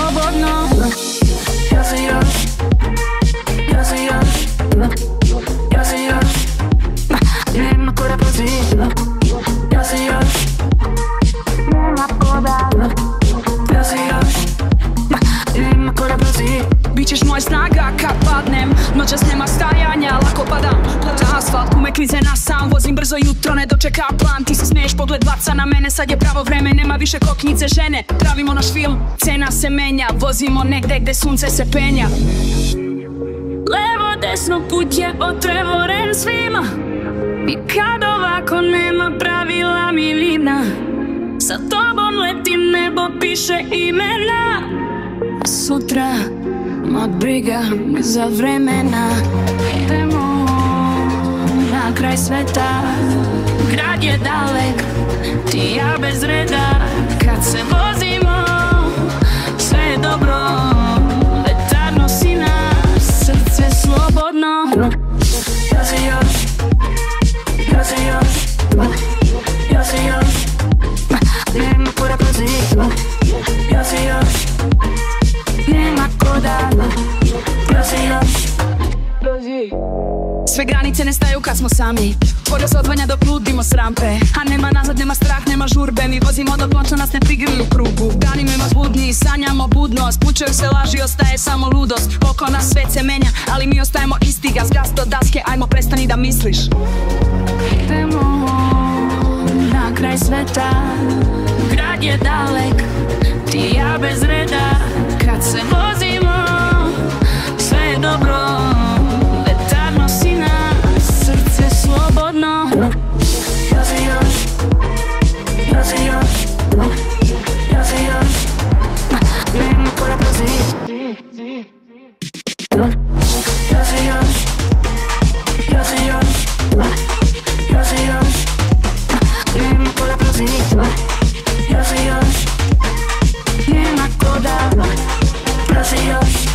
slobodno. Ja si još nema ko da pazi. Ja si još nema ko da. Ja si još nema ko da pazi. Bićeš moja snaga kad padnem, noćas nema stajanja, lako padam pod asfalt, kume klize na sam. Vozim brzo, jutro ne dočeka plan. Ti se smiješ, pogled baca na mene, sad je pravo vreme. Nema više koknice žene, pravimo naš film, cena se menja. Vozimo negde gde sunce se penja. Levo, desno, put je otvoren svima. I kad ovako nema pravila milina, sa tobom letim, nebo piše imena. Sutra ma briga za vremena. Idemo na kraj sveta, grad je dalek, ti i ja bez reda. Kad se vozimo, sve je dobro, vetar nosi nas, srce slobodno. Ja si još nema ko da pazi. Ja si još nema ko da. Ja si još. Sve granice nestaju kad smo sami, voda se odvanja dok ludimo s rampe. A nema nazad, nema strah, nema žurbe. Mi vozimo dok noćno nas ne prigri u krugu. Danimo budni, sanjamo budnost, pučaju se laži, ostaje samo ludost. Oko nas svet se menja, ali mi ostajemo isti. Gaz, gas do daske, ajmo prestani da misliš. Idemo na kraj sveta, grad je dalek, ti i ja bez reda. Kad se vozimo, sve je dobro, vetar nosi nas, srce slobodno. Ja si još nema ko da pazi. Ja si još nema ko da pazi. Ja si još nema ko da. Ja si još